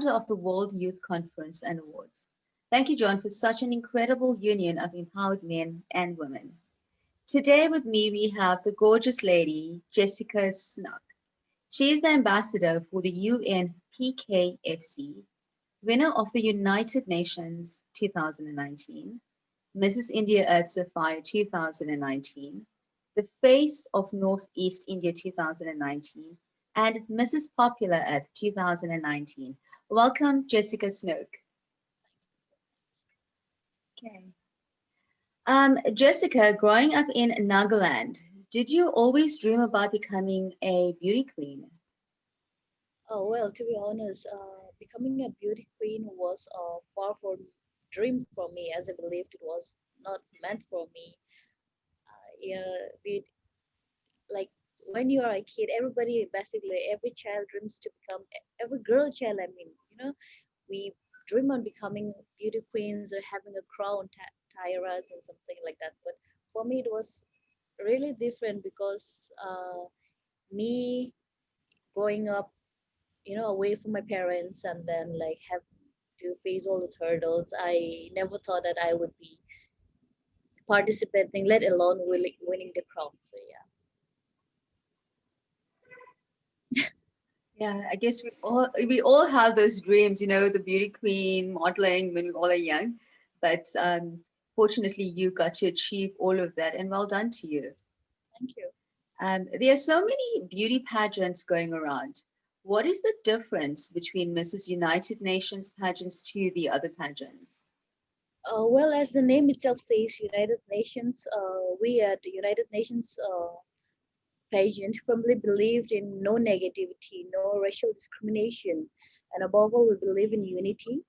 of the World Youth Conference and Awards. Thank you, John, for such an incredible union of empowered men and women. Today with me, we have the gorgeous lady, Jessica Snock. She is the ambassador for the UN PKFC, winner of the United Nations 2019, Mrs. India Earth Sapphire 2019, the face of Northeast India 2019, and Mrs. Popular Earth 2019. Welcome, Jessica Snook. Okay. Jessica, growing up in Nagaland, did you always dream about becoming a beauty queen? Oh, well, to be honest, becoming a beauty queen was a far from dream for me, as I believed it was not meant for me. Yeah, like when you are a kid, everybody basically every child dreams to become every girl child. I mean, we dream on becoming beauty queens or having a crown, tiaras, and something like that. But for me, it was really different because me growing up away from my parents and then like have to face all those hurdles. I never thought that I would be participating, let alone winning the crown. So Yeah, I guess we all have those dreams, the beauty queen, modeling when we all are young. But fortunately, you got to achieve all of that, and well done to you. thank you. There are so many beauty pageants going around. What is the difference between Mrs. United Nations pageants to the other pageants? Well, as the name itself says, United Nations, we at the United Nations pageant firmly believed in no negativity, no racial discrimination, and above all, we believe in unity.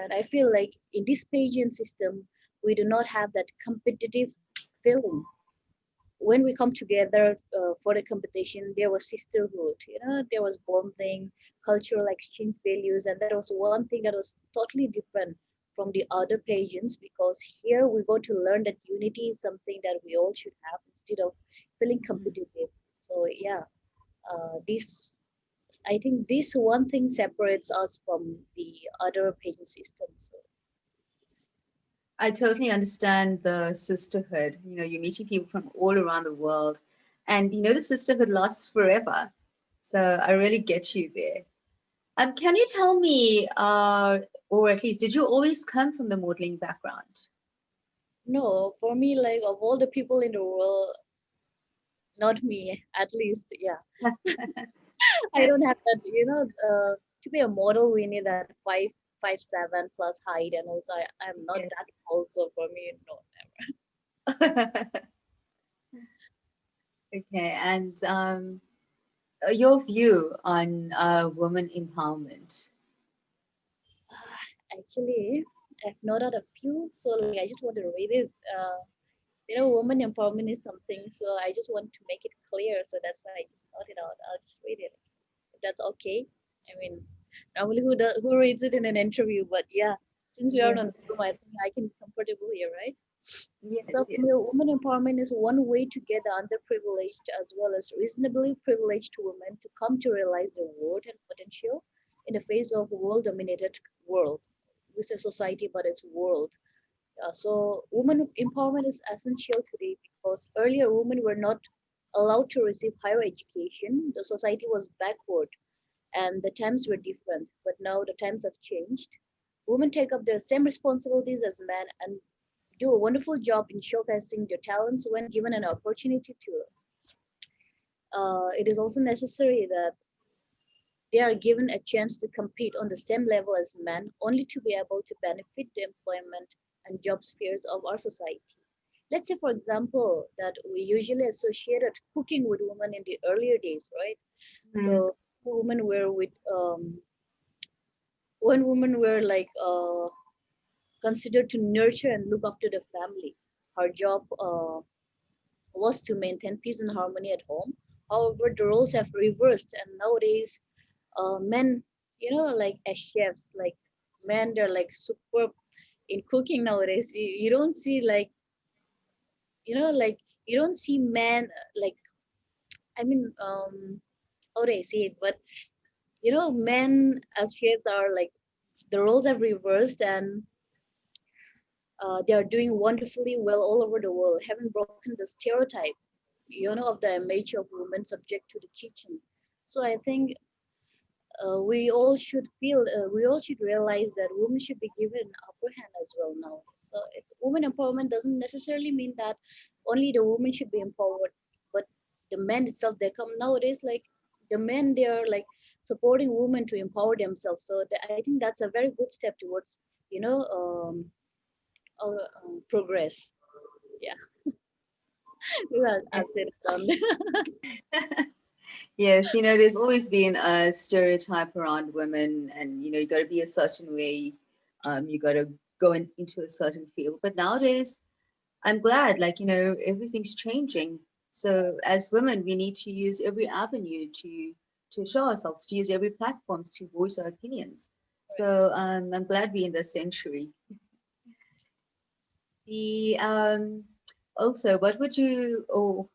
And I feel like in this pageant system, we do not have that competitive feeling. When we come together for the competition, there was sisterhood, there was bonding, cultural exchange values, and that was one thing that was totally different from the other pageants because here we go to learn that unity is something that we all should have instead of feeling competitive. So yeah, this I think this one thing separates us from the other pageant systems. So, I totally understand the sisterhood. You're meeting people from all around the world, and the sisterhood lasts forever. So I really get you there. Can you tell me, or at least, did you always come from the modeling background? no, for me, like of all the people in the world, not me, at least, yeah. I don't have that, to be a model, we need that 5'7" plus height, and also I'm not Yes. that tall, so for me, no, Okay, and your view on women empowerment. actually, I've noted a few, so like I just want to read it. Woman empowerment is something, so I just want to make it clear, so that's why I just noted out. I'll just read it if that's okay. I mean, normally who reads it in an interview, but yeah, since we are Yes, on Zoom, I think I can be comfortable here, right? So yes, for me, yes. women empowerment is one way to get the underprivileged as well as reasonably privileged women to come to realize their worth and potential in the face of a world-dominated world. We say society, but it's world. So women empowerment is essential today because earlier women were not allowed to receive higher education. The society was backward and the times were different. But now the times have changed. Women take up the same responsibilities as men and do a wonderful job in showcasing their talents when given an opportunity to. It is also necessary that they are given a chance to compete on the same level as men, only to be able to benefit the employment and job spheres of our society. Let's say, for example, that we usually associated cooking with women in the earlier days, right? Mm, So women were with when women were like considered to nurture and look after the family. Her job was to maintain peace and harmony at home. However, the roles have reversed, and nowadays, men, like as chefs, like men, they're like superb in cooking nowadays. You don't see like, like you don't see men like, I mean, how do I say it? But men as shades are like the roles have reversed, and they are doing wonderfully well all over the world, having broken the stereotype, of the image of women subject to the kitchen. So I think we all should realize that women should be given an upper hand as well now. So women empowerment doesn't necessarily mean that only the women should be empowered, but the men itself, they come nowadays, like the men, they are like supporting women to empower themselves. So I think that's a very good step towards, you know, progress. Yeah, well, Yeah. I'll say that on. Yes, there's always been a stereotype around women, and you got to be a certain way. You got to go into a certain field. But nowadays, I'm glad, like, everything's changing. So as women, we need to use every avenue to show ourselves, to use every platform to voice our opinions. So I'm glad we're in this century. The Also, what would you or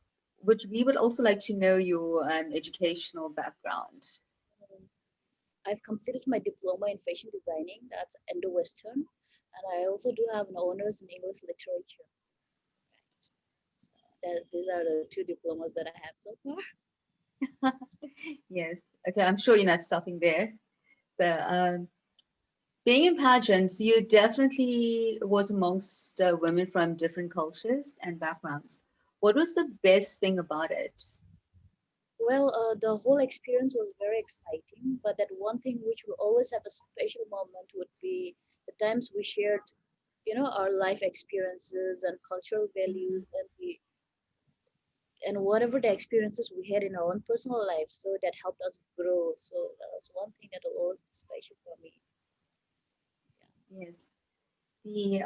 would we would also like to know your educational background. I've completed my diploma in fashion designing, that's Indo-Western, and I also do have an honors in English literature. So these are the two diplomas that I have so far. Yes. Okay, I'm sure you're not stopping there. The being in pageants, you definitely was amongst women from different cultures and backgrounds. What was the best thing about it? Well, the whole experience was very exciting, but that one thing which will always have a special moment would be the times we shared, our life experiences and cultural Mhm. values, and whatever the experiences we had in our own personal life. So that helped us grow. So that was one thing that will always be special for me. Yes. The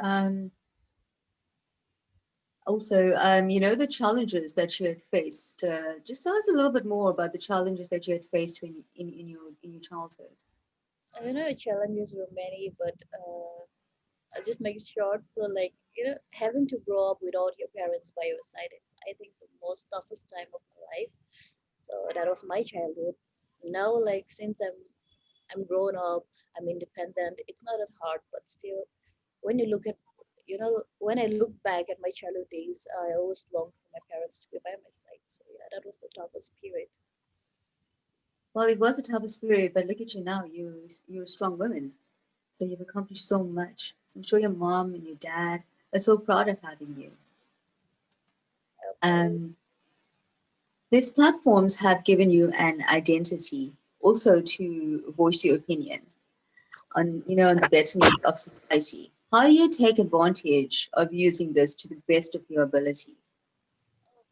Also, the challenges that you had faced. Just tell us a little bit more about the challenges that you had faced in your childhood. Challenges were many, but I'll just make it short. So, like, having to grow up without your parents by your side, it's, I think, the most toughest time of my life. So that was my childhood. Now, like, since I'm grown up, I'm independent. It's not that hard, but still, when you look at, when I look back at my childhood days, I always longed for my parents to be by my side. So yeah, that was the toughest period. Well, it was a tough period, but look at you now. You're a strong woman, so you've accomplished so much. So I'm sure your mom and your dad are so proud of having you. Okay. Um, these platforms have given you an identity, also to voice your opinion on the betterment of society. How do you take advantage of using this to the best of your ability?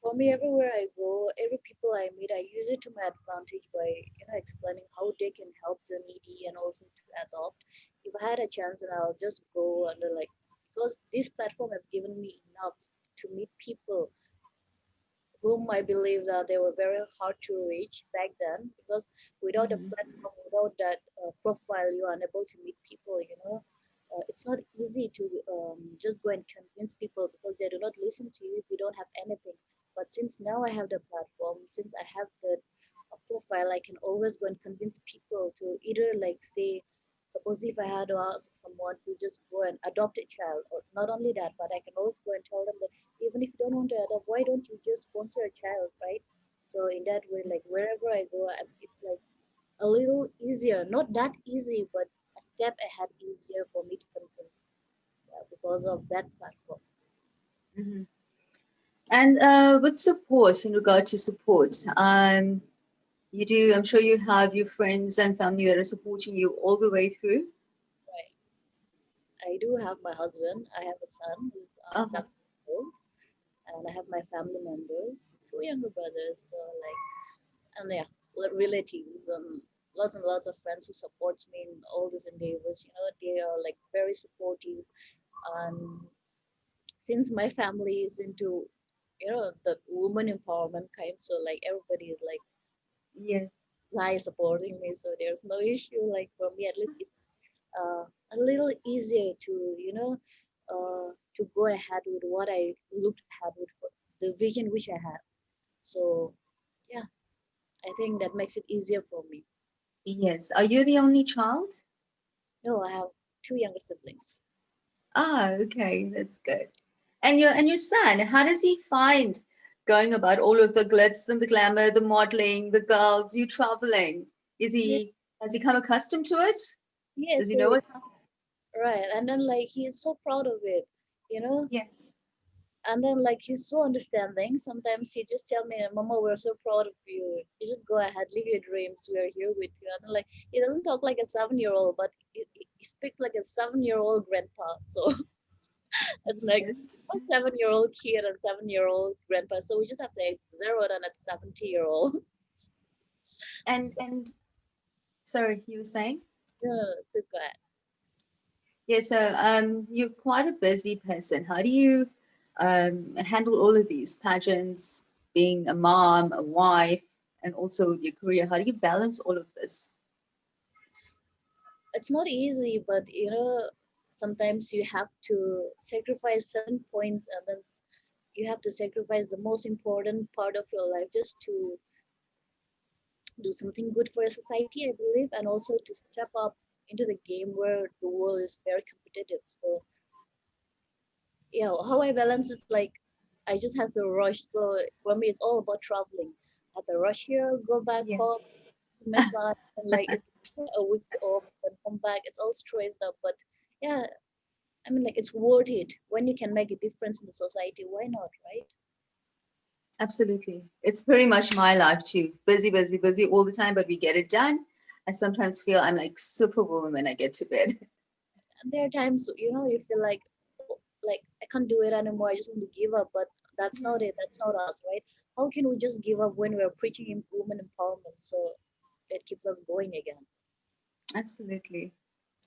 For me, everywhere I go, every people I meet, I use it to my advantage by explaining how they can help the needy and also to adopt. If I had a chance, and I'll just go under like, because this platform have given me enough to meet people whom I believe that they were very hard to reach back then, because without a Mhm. platform, without that profile, you are unable to meet people. It's not easy to just go and convince people because they do not listen to you if you don't have anything. But since now I have the platform, since I have the profile, I can always go and convince people to either like say, suppose if I had to ask someone to just go and adopt a child, or not only that, but I can always go and tell them that even if you don't want to adopt, why don't you just sponsor a child, right? So in that way, like wherever I go, it's like a little easier, not that easy, but a step ahead easier for me to convince, because of that platform. Mhm. And with support, in regard to support, I'm sure you have your friends and family that are supporting you all the way through. Right. I do have my husband. I have a son who's Uh-huh. 7 years old, and I have my family members, two younger brothers. So like, and yeah, relatives, lots and lots of friends who supports me in all these endeavors. They are like very supportive, and since my family is into the woman empowerment kind, so like everybody is like Yes. high supporting me, so there's no issue. Like for me, at least it's uh, a little easier to to go ahead with what I looked ahead with for the vision which I have. So yeah, I think that makes it easier for me. Yes. Are you the only child? No, I have two younger siblings. Ah, okay, that's good. And your son, how does he find going about all of the glitz and the glamour, the modeling, the girls, you traveling? Is Yeah, he has he come accustomed to it? yeah, Does he know so what's right, and then like he is so proud of it, you know. Yeah. And then like he's so understanding. Sometimes he just tell me, "Mama, we're so proud of you. You just go ahead, live your dreams. We are here with you." And then, like he doesn't talk like a 7-year-old, but he speaks like a 7-year-old grandpa. So it's like Yes. a 7-year-old kid and 7-year-old grandpa. So we just have to like, zero it on at 70-year-old. And So and sorry, you were saying? just go ahead. Yeah, so you're quite a busy person. How do you handle all of these pageants, being a mom, a wife, and also your career? How do you balance all of this? It's not easy, but sometimes you have to sacrifice certain points, and then you have to sacrifice the most important part of your life just to do something good for your society, I believe, and also to step up into the game where the world is very competitive. So yeah, how I balance it, like I just have to rush. So for me, it's all about traveling. I have to rush here, go back Yes, home, massage, and like it's a week's off, and come back. It's all stressed up, but yeah, I mean, like it's worth it when you can make a difference in the society. Why not, right? absolutely. It's pretty much my life too. Busy, busy, busy all the time, but we get it done. I sometimes feel I'm like superwoman when I get to bed. And there are times you feel like, oh, like I can't do it anymore. I just want to give up. But that's Yeah, not it. That's not us, right? How can we just give up when we're preaching women empowerment? So it keeps us going again. absolutely.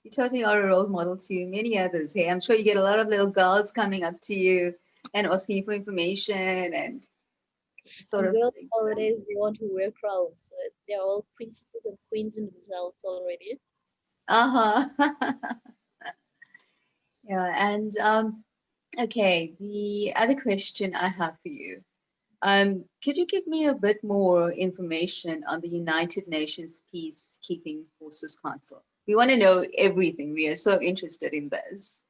You totally are a role model to many others. Hey, I'm sure you get a lot of little girls coming up to you and asking you for information and sort And of girls things. nowadays, they want to wear crowns. So they're all princesses and queens in themselves already. Uh-huh. Yeah, and okay, the other question I have for you. Could you give me a bit more information on the United Nations Peacekeeping Forces Council? We want to know everything. We are so interested in this.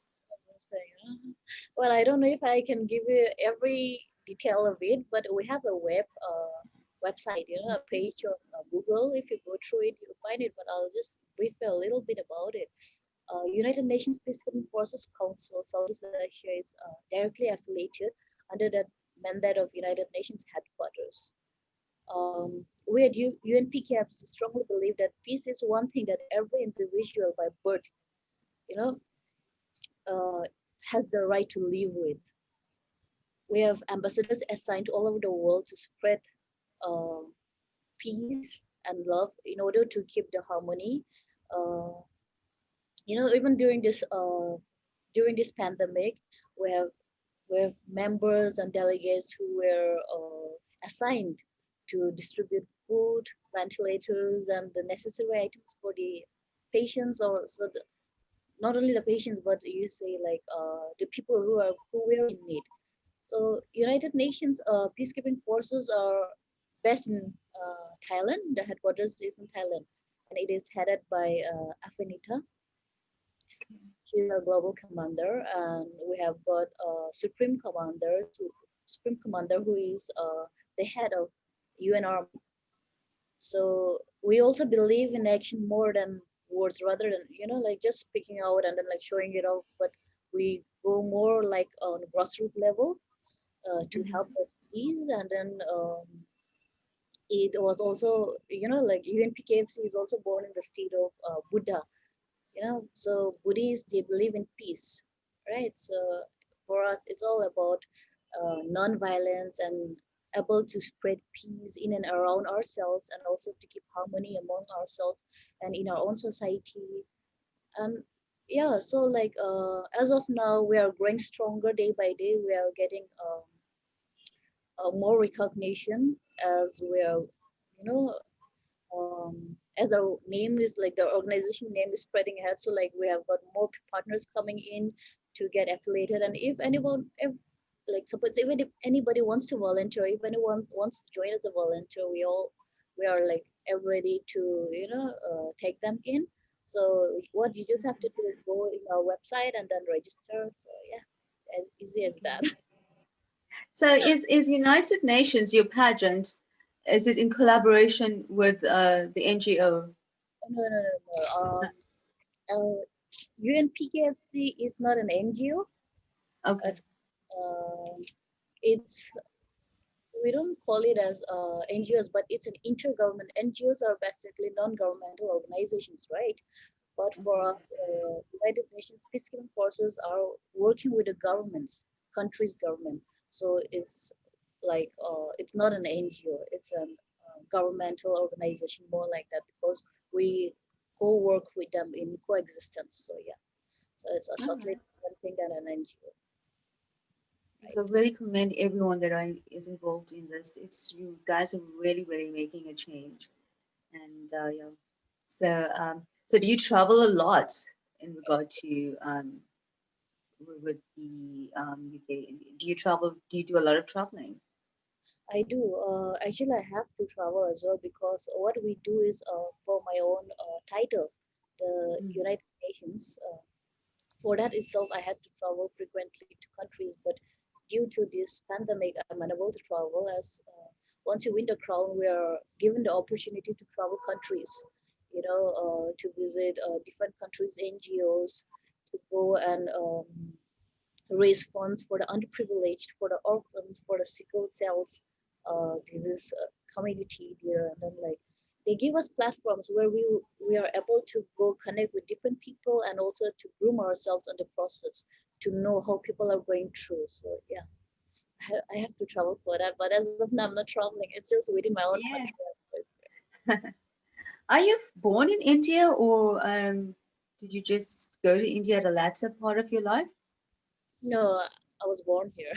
Well, I don't know if I can give you every detail of it, but we have a website, a page on Google. If you go through it, you'll find it. But I'll just brief you a little bit about it. United Nations Peacekeeping Forces Council Southeast Asia is directly affiliated under the mandate of United Nations headquarters. We at UNPKF strongly believe that peace is one thing that every individual by birth, you know, uh, has the right to live with. We have ambassadors assigned all over the world to spread uh, peace and love in order to keep the harmony. Uh, Even during this pandemic, we have we have members and delegates who were assigned to distribute food, ventilators, and the necessary items for the patients, or not only the patients, but you say like the people who were in need. So United Nations peacekeeping forces are based in Thailand. The headquarters is in Thailand, and it is headed by Afenita. She's our global commander, and we have got Supreme Commander who is the head of UN Army. So we also believe in action more than words, rather than like just speaking out and then like showing it off. But we go more like on grassroots level to help Mhm. the peace, and then it was also like UNPKFC is also born in the state of Buddha. So Buddhists, they believe in peace, right? So for us, it's all about non-violence and able to spread peace in and around ourselves, and also to keep harmony among ourselves and in our own society. And yeah, so like as of now, we are growing stronger day by day. We are getting more recognition as we are, you know, as our name is like the organization name is spreading ahead. So like we have got more partners coming in to get affiliated. And if like suppose even if anybody wants to volunteer, if anyone wants to join as a volunteer, we are like everybody to take them in. So what you just have to do is go in our website and then register. So yeah, it's as easy as that. Okay. So is United Nations your pageant? Is it in collaboration with the NGO? No, no, no, It's no. not. UNPKFC is not an NGO. Okay. It's, it's we don't call it as NGOs, but it's an intergovernment. NGOs are basically non-governmental organizations, right? But for Okay. us, United Nations peacekeeping forces are working with the governments, country's government. So it's like it's not an NGO; it's a governmental organization, more like that, because we co-work with them in coexistence. So yeah, so it's a All totally right. different thing than an NGO, So right? really commend everyone that is involved in this. It's you guys are really, really making a change. And yeah. So do you travel a lot in regard to with the UK? Do you travel? Do you do a lot of traveling? I do. Actually, I have to travel as well because what we do is for my own title, the Mm. United Nations. For that itself, I had to travel frequently to countries, but due to this pandemic, I'm unable to travel. As once you win the crown, we are given the opportunity to travel countries, to visit different countries' NGOs, to go and raise funds for the underprivileged, for the orphans, for the sickle cells disease community there, and then like they give us platforms where we are able to go connect with different people and also to groom ourselves in the process to know how people are going through. So yeah, I have to travel for that. But as of now, I'm not traveling. It's just within my own Yeah. country. Are you born in India or did you just go to India at a latter part of your life? No, I was born here.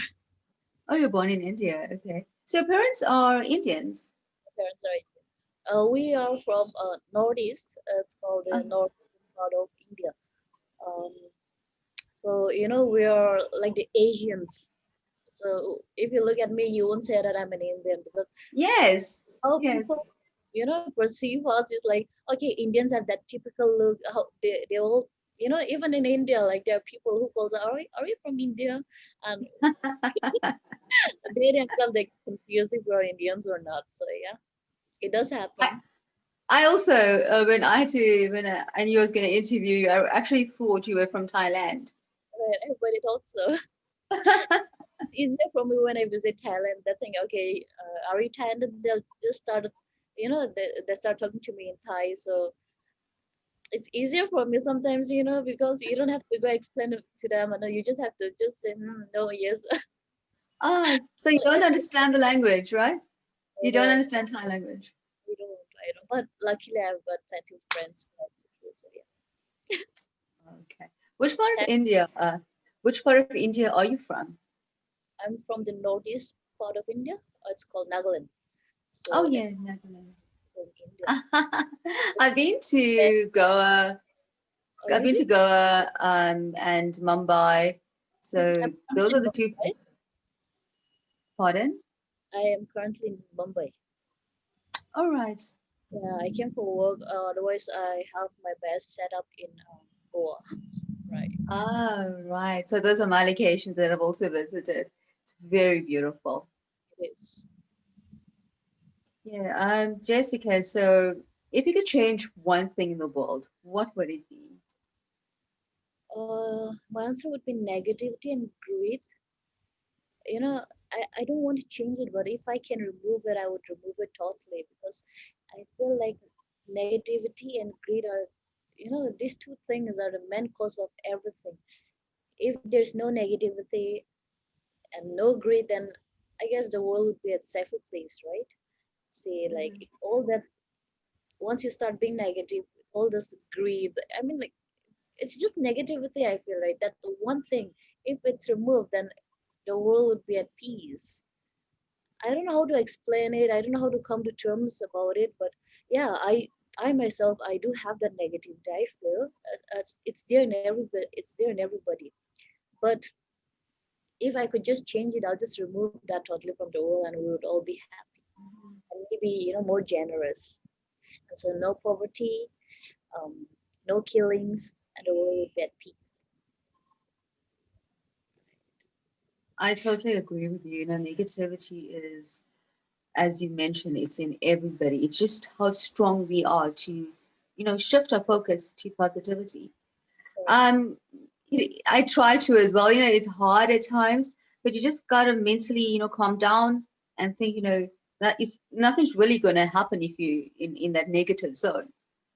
Oh, you're born in India. Okay. So your parents are Indians. My parents are Indians. We are from northeast. It's called the Oh, northern part of India. Um, so we are like the Asians. So if you look at me, you won't say that I'm an Indian because yes. how Yes. people perceive us is like, okay, Indians have that typical look. How they all even in India, like there are people who calls, are you from India? And they themselves they confuse if we're Indians or not. So yeah, it does I, happen. I also, when I had to, when I knew I was going to interview you, I actually thought you were from Thailand. But it also it's easier for me when I visit Thailand. They think, okay, are you Thailand? They'll just start, they start talking to me in Thai. So it's easier for me sometimes, because you don't have to go explain it to them, and you just have to just say no, yes. Ah, so you don't understand the language, right? You don't No, understand Thai language. we don't. I don't. But luckily, I've got plenty of friends who help me through. So yeah, Okay. Which part of and India, which part of India are you from? I'm from the northeast part of India. It's called Nagaland. Oh So yeah, it's Nagaland. in India. I've been And, to Goa. oh, I've been really? to Goa and Mumbai. I'm So those currently are in the two. Mumbai. Pardon? I am currently in Mumbai. All right. Yeah, I came for work. Otherwise, I have my best set up in Goa. Right. Ah, right. So those are my locations that I've also visited. It's very beautiful. It is. Yeah. Jessica, so if you could change one thing in the world, what would it be? My answer would be negativity and greed. I don't want to change it, but if I can remove it, I would remove it totally because I feel like negativity and greed are, these two things are the main cause of everything. If there's no negativity and no greed, then I guess the world would be a safer place, right? Say, like, Mhm. if all that, once you start being negative, all this greed, I mean, like, it's just negativity, I feel, right? That the one thing, if it's removed, then the world would be at peace. I don't know how to explain it. I don't know how to come to terms about it. But yeah, I myself I do have that negativity. I feel it's there in everybody. It's there in everybody. But if I could just change it, I'll just remove that totally from the world, and we would all be happy and maybe more generous. And so no poverty, um, no killings, and a world with at peace. I totally agree with you. You know, negativity is, as you mentioned, it's in everybody. It's just how strong we are to, shift our focus to positivity. Correct. Um, I try to as well. You know, it's hard at times, but you just gotta mentally, calm down and think, that is nothing's really gonna happen if you in that negative zone.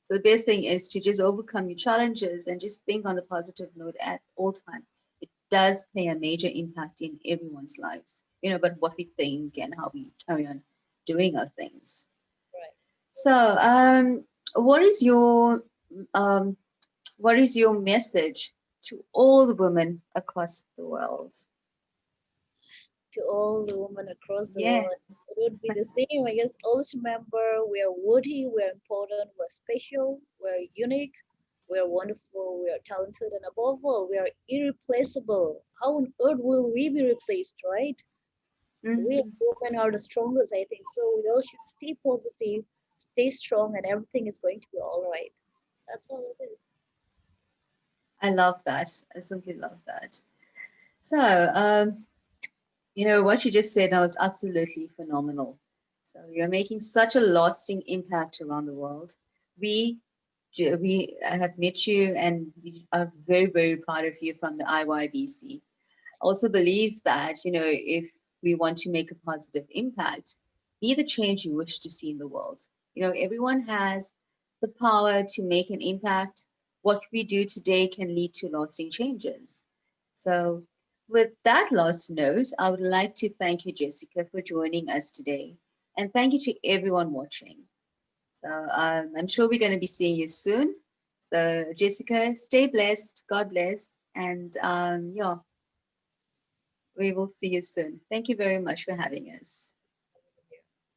So the best thing is to just overcome your challenges and just think on the positive note at all time. It does play a major impact in everyone's lives, but what we think and how we carry on doing our things. Right. So, what is your um, what is your message to all the women across the world? To all the women across the Yeah. world, it would be the same. I guess always remember we are worthy, we are important, we're special, we're unique, we are wonderful, we are talented, and above all, we are irreplaceable. How on earth will we be replaced, right? We as Hmm. women are the strongest, I think. So we all should stay positive, stay strong, and everything is going to be all right. That's all it is. I love that. I simply love that. So, what you just said now is absolutely phenomenal. So you're making such a lasting impact around the world. We we have met you and we are very, very proud of you from the IYBC. Also believe that, if we want to make a positive impact, be the change you wish to see in the world. Everyone has the power to make an impact. What we do today can lead to lasting changes. So, with that last note, I would like to thank you, Jessica, for joining us today. And thank you to everyone watching. So, I'm sure we're going to be seeing you soon. So, Jessica, stay blessed. God bless. And yeah, we will see you soon. Thank you very much for having us.